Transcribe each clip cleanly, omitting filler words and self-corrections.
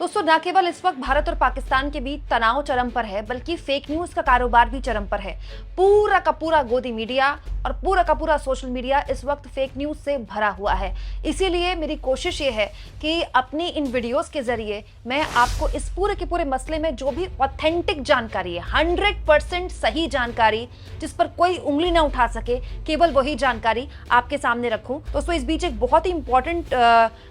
दोस्तों, न केवल इस वक्त भारत और पाकिस्तान के बीच तनाव चरम पर है, बल्कि फेक न्यूज का कारोबार भी चरम पर है। पूरा का पूरा गोदी मीडिया और पूरा का पूरा सोशल मीडिया इस वक्त फेक न्यूज से भरा हुआ है। इसीलिए मेरी कोशिश ये है कि अपनी इन वीडियोस के जरिए मैं आपको इस पूरे के पूरे मसले में जो भी ऑथेंटिक जानकारी है, 100% सही जानकारी, जिस पर कोई उंगली ना उठा सके, केवल वही जानकारी आपके सामने रखूं। दोस्तों, इस बीच एक बहुत ही इंपॉर्टेंट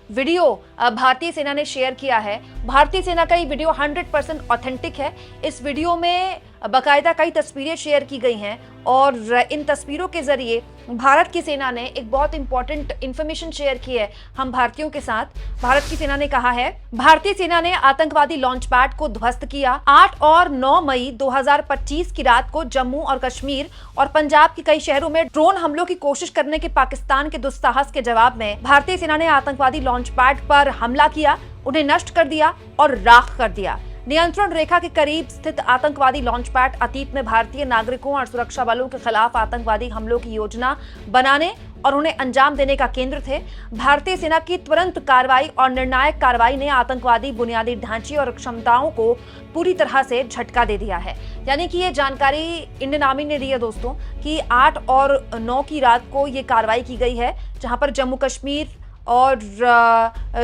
वीडियो भारतीय सेना ने शेयर किया है। भारतीय सेना का ये वीडियो 100% ऑथेंटिक है। इस वीडियो में बाकायदा कई तस्वीरें शेयर की गई हैं और इन तस्वीरों के जरिए भारत की सेना ने एक बहुत इंपॉर्टेंट इंफॉर्मेशन शेयर की है हम भारतीयों के साथ। भारत की सेना ने कहा है, भारतीय सेना ने आतंकवादी लॉन्च पैड को ध्वस्त किया। 8 और 9 मई 2025 की रात को जम्मू और कश्मीर और पंजाब के कई शहरों में ड्रोन हमलों की कोशिश करने के पाकिस्तान के दुस्साहस के जवाब में भारतीय सेना ने आतंकवादी लॉन्च पैड पर हमला किया, उन्हें नष्ट कर दिया और राख कर दिया। नियंत्रण रेखा के करीब स्थित आतंकवादी लॉन्च पैड अतीत में भारतीय नागरिकों और सुरक्षा बलों के खिलाफ आतंकवादी हमलों की योजना बनाने और उन्हें अंजाम देने का केंद्र थे। भारतीय सेना की तुरंत कार्रवाई और निर्णायक कार्रवाई ने आतंकवादी बुनियादी ढांचे और क्षमताओं को पूरी तरह से झटका दे दिया है। यानी कि ये जानकारी इंडियन आर्मी ने दी है दोस्तों कि 8 और 9 की रात को ये कार्रवाई की गई है, जहां पर जम्मू कश्मीर और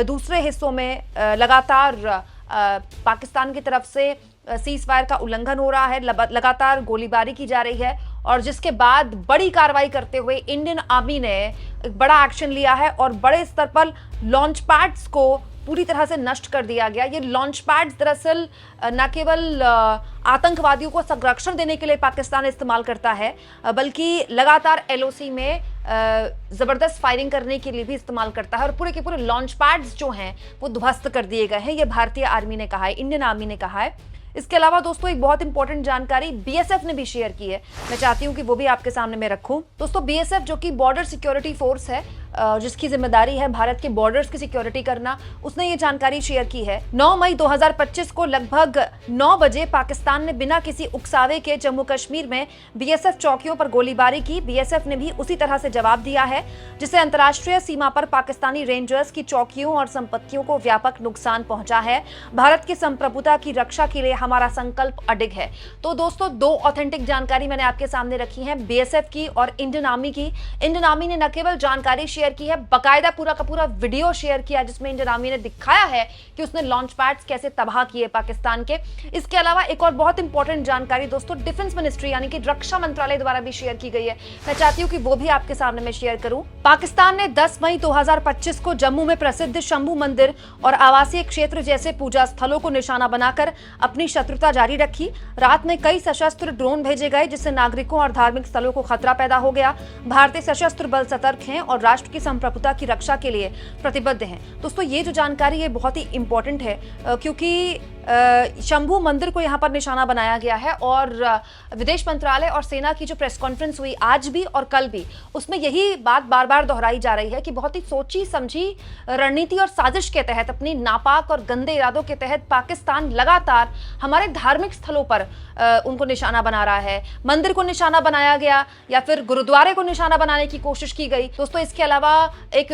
दूसरे हिस्सों में लगातार पाकिस्तान की तरफ से सीज फायर का उल्लंघन हो रहा है, लगातार गोलीबारी की जा रही है और जिसके बाद बड़ी कार्रवाई करते हुए इंडियन आर्मी ने एक बड़ा एक्शन लिया है और बड़े स्तर पर लॉन्च पैड्स को पूरी तरह से नष्ट कर दिया गया। ये लॉन्च पैड्स दरअसल न केवल आतंकवादियों को संरक्षण देने के लिए पाकिस्तान इस्तेमाल करता है, बल्कि लगातार एलओसी में जबरदस्त फायरिंग करने के लिए भी इस्तेमाल करता है और पूरे के पूरे लॉन्च पैड्स जो हैं वो ध्वस्त कर दिए गए हैं। ये भारतीय आर्मी ने कहा है, इंडियन आर्मी ने कहा है। इसके अलावा दोस्तों, एक बहुत इंपॉर्टेंट जानकारी बीएसएफ ने भी शेयर की है, मैं चाहती हूं कि वो भी आपके सामने मैं रखूं। दोस्तों, बीएसएफ जो कि बॉर्डर सिक्योरिटी फोर्स है, जिसकी जिम्मेदारी है भारत के बॉर्डर्स की सिक्योरिटी करना, उसने ये जानकारी शेयर की है। 9 मई 2025 को लगभग 9 बजे पाकिस्तान ने बिना किसी उकसावे के जम्मू कश्मीर में बीएसएफ चौकियों पर गोलीबारी की। बीएसएफ ने भी उसी तरह से जवाब दिया है, जिससे अंतर्राष्ट्रीय सीमा पर पाकिस्तानी रेंजर्स की चौकियों और संपत्तियों को व्यापक नुकसान पहुंचा है। भारत की संप्रभुता की रक्षा के लिए हमारा संकल्प अडिग है। तो दोस्तों, 2 ऑथेंटिक जानकारी मैंने आपके सामने रखी है, बीएसएफ की और इंडियन आर्मी की। इंडियन आर्मी ने न केवल जानकारी शेयर की है, बकायदा पूरा का पूरा वीडियो शेयर किया जिसमें इंडियन आर्मी ने दिखाया है कि उसने लॉन्च पैड्स कैसे तबाह किए पाकिस्तान के। इसके अलावा एक और बहुत इंपॉर्टेंट जानकारी दोस्तों डिफेंस मिनिस्ट्री यानी कि रक्षा मंत्रालय द्वारा भी शेयर की गई है, मैं चाहती हूं कि वो भी आपके सामने मैं शेयर करूं। पाकिस्तान ने 10 मई 2025 को जम्मू में प्रसिद्ध शंभू मंदिर और आवासीय क्षेत्र जैसे पूजा स्थलों को निशाना बनाकर अपनी शत्रुता जारी रखी। रात में कई सशस्त्र ड्रोन भेजे गए, जिससे नागरिकों और धार्मिक स्थलों को खतरा पैदा हो गया। भारतीय सशस्त्र बल सतर्क हैं और राष्ट्र की संप्रभुता की रक्षा के लिए प्रतिबद्ध हैं। दोस्तों, ये जो जानकारी है बहुत ही इंपॉर्टेंट है, क्योंकि शंभू मंदिर को यहाँ पर निशाना बनाया गया है और विदेश मंत्रालय और सेना की जो प्रेस कॉन्फ्रेंस हुई आज भी और कल भी, उसमें यही बात बार बार दोहराई जा रही है कि बहुत ही सोची समझी रणनीति और साजिश के तहत, अपनी नापाक और गंदे इरादों के तहत पाकिस्तान लगातार हमारे धार्मिक स्थलों पर उनको निशाना बना रहा है। मंदिर को निशाना बनाया गया या फिर गुरुद्वारे को निशाना बनाने की कोशिश की गई। दोस्तों, इसके अलावा एक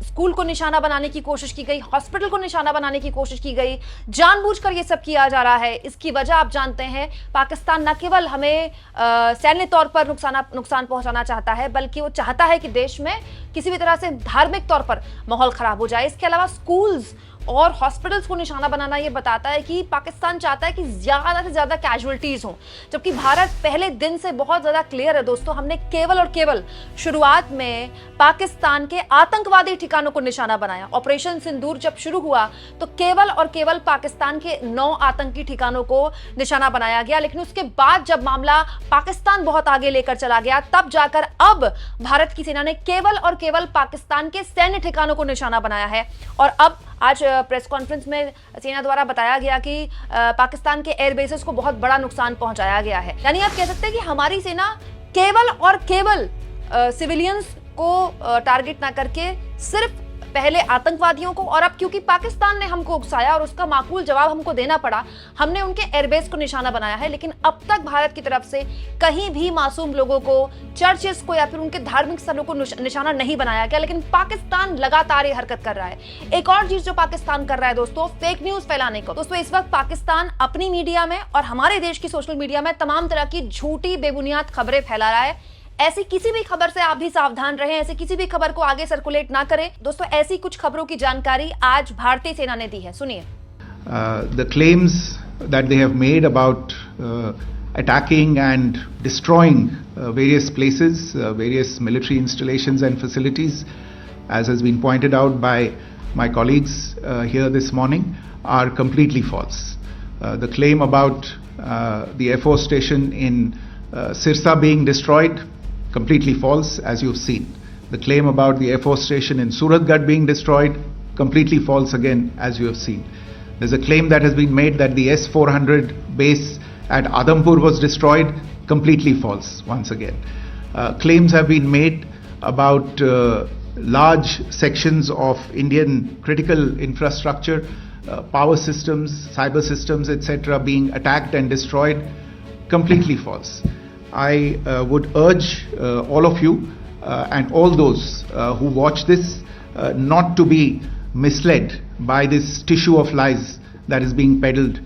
स्कूल को निशाना बनाने की कोशिश की गई, हॉस्पिटल को निशाना बनाने की कोशिश की गई, जानबूझकर ये सब किया जा रहा है। इसकी वजह आप जानते हैं, पाकिस्तान न केवल हमें सैन्य तौर पर नुकसान पहुंचाना चाहता है, बल्कि वो चाहता है कि देश में किसी भी तरह से धार्मिक तौर पर माहौल खराब हो जाए। इसके अलावा स्कूल्स और हॉस्पिटल्स को निशाना बनाना ये बताता है कि पाकिस्तान चाहता है कि ज्यादा से ज्यादा कैजुअल्टीज हों, जबकि भारत पहले दिन से बहुत ज्यादा क्लियर है दोस्तों। हमने केवल और केवल शुरुआत में पाकिस्तान के आतंकवादी ठिकानों को निशाना बनाया। ऑपरेशन सिंदूर जब शुरू हुआ तो केवल और केवल पाकिस्तान के 9 आतंकी ठिकानों को निशाना बनाया गया, लेकिन उसके बाद जब मामला पाकिस्तान बहुत आगे लेकर चला गया, तब जाकर अब भारत की सेना ने केवल और केवल पाकिस्तान के सैन्य ठिकानों को निशाना बनाया है। और अब आज प्रेस कॉन्फ्रेंस में सेना द्वारा बताया गया कि पाकिस्तान के एयरबेसेस को बहुत बड़ा नुकसान पहुंचाया गया है। यानी आप कह सकते हैं कि हमारी सेना केवल और केवल सिविलियंस को टारगेट ना करके सिर्फ पहले आतंकवादियों को और अब क्योंकि पाकिस्तान ने हमको उकसाया और उसका माकूल जवाब हमको देना पड़ा, हमने उनके एयरबेस को निशाना बनाया है। लेकिन अब तक भारत की तरफ से कहीं भी मासूम लोगों को, चर्चेस को या फिर उनके धार्मिक स्थलों को निशाना नहीं बनाया गया। लेकिन पाकिस्तान लगातार ये हरकत कर रहा है। एक और चीज जो पाकिस्तान कर रहा है दोस्तों, फेक न्यूज फैलाने को। दोस्तों इस वक्त पाकिस्तान अपनी मीडिया में और हमारे देश की सोशल मीडिया में तमाम तरह की झूठी बेबुनियाद खबरें फैला रहा है। ऐसी किसी भी खबर से आप भी सावधान रहें, ऐसी किसी भी खबर को आगे सर्कुलेट ना करें। दोस्तों ऐसी कुछ खबरों की जानकारी आज भारतीय सेना ने दी है, सुनिए। The claims that they have made about attacking and destroying various places, various military installations and facilities, as has been pointed out by my colleagues here this morning, are completely false. The claim about the Air Force station in Sirsa being destroyed, completely false, as you've seen. The claim about the Air Force station in Suratgarh being destroyed, completely false again, as you have seen. There's a claim that has been made that the S-400 base at Adampur was destroyed, completely false once again. Claims have been made about large sections of Indian critical infrastructure, power systems, cyber systems, etc. being attacked and destroyed, completely false. I would urge all of you and all those who watch this not to be misled by this tissue of lies that is being peddled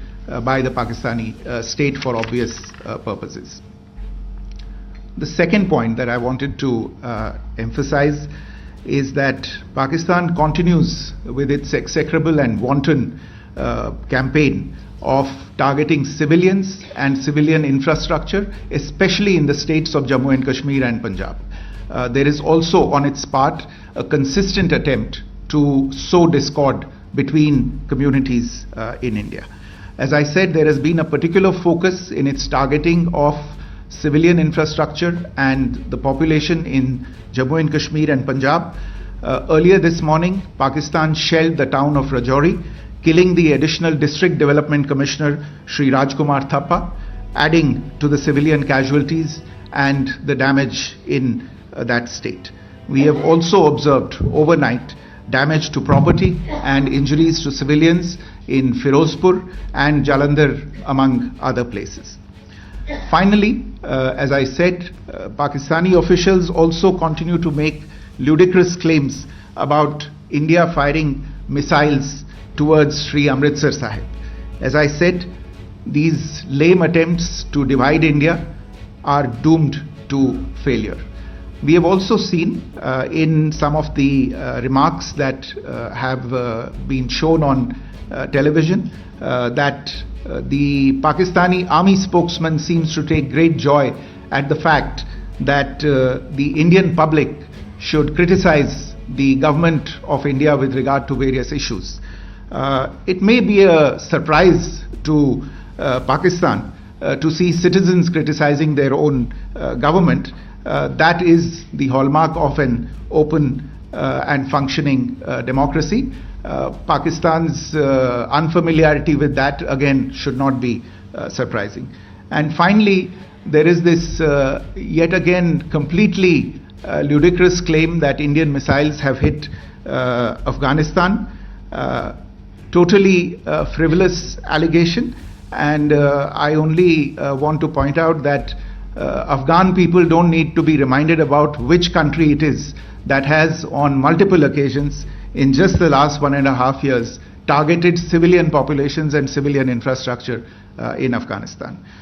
by the Pakistani state for obvious purposes. The second point that I wanted to emphasize is that Pakistan continues with its execrable and wanton campaign of targeting civilians and civilian infrastructure, especially in the states of Jammu and Kashmir and Punjab. There is also on its part a consistent attempt to sow discord between communities in India. As I said, there has been a particular focus in its targeting of civilian infrastructure and the population in Jammu and Kashmir and Punjab. Earlier this morning, Pakistan shelled the town of Rajouri, killing the additional District Development Commissioner Shri Rajkumar Thappa, adding to the civilian casualties and the damage in that state. We have also observed overnight damage to property and injuries to civilians in Firozpur and Jalandhar, among other places. Finally, as I said, Pakistani officials also continue to make ludicrous claims about India firing missiles towards Sri Amritsar Sahib. As I said, these lame attempts to divide India are doomed to failure. We have also seen in some of the remarks that have been shown on television that the Pakistani army spokesman seems to take great joy at the fact that the Indian public should criticize the government of India with regard to various issues. It may be a surprise to Pakistan to see citizens criticizing their own government. That is the hallmark of an open and functioning democracy. Pakistan's unfamiliarity with that again should not be surprising. And finally, there is this yet again completely ludicrous claim that Indian missiles have hit Afghanistan. Totally frivolous allegation, and I only want to point out that Afghan people don't need to be reminded about which country it is that has on multiple occasions in just the last 1.5 years targeted civilian populations and civilian infrastructure in Afghanistan.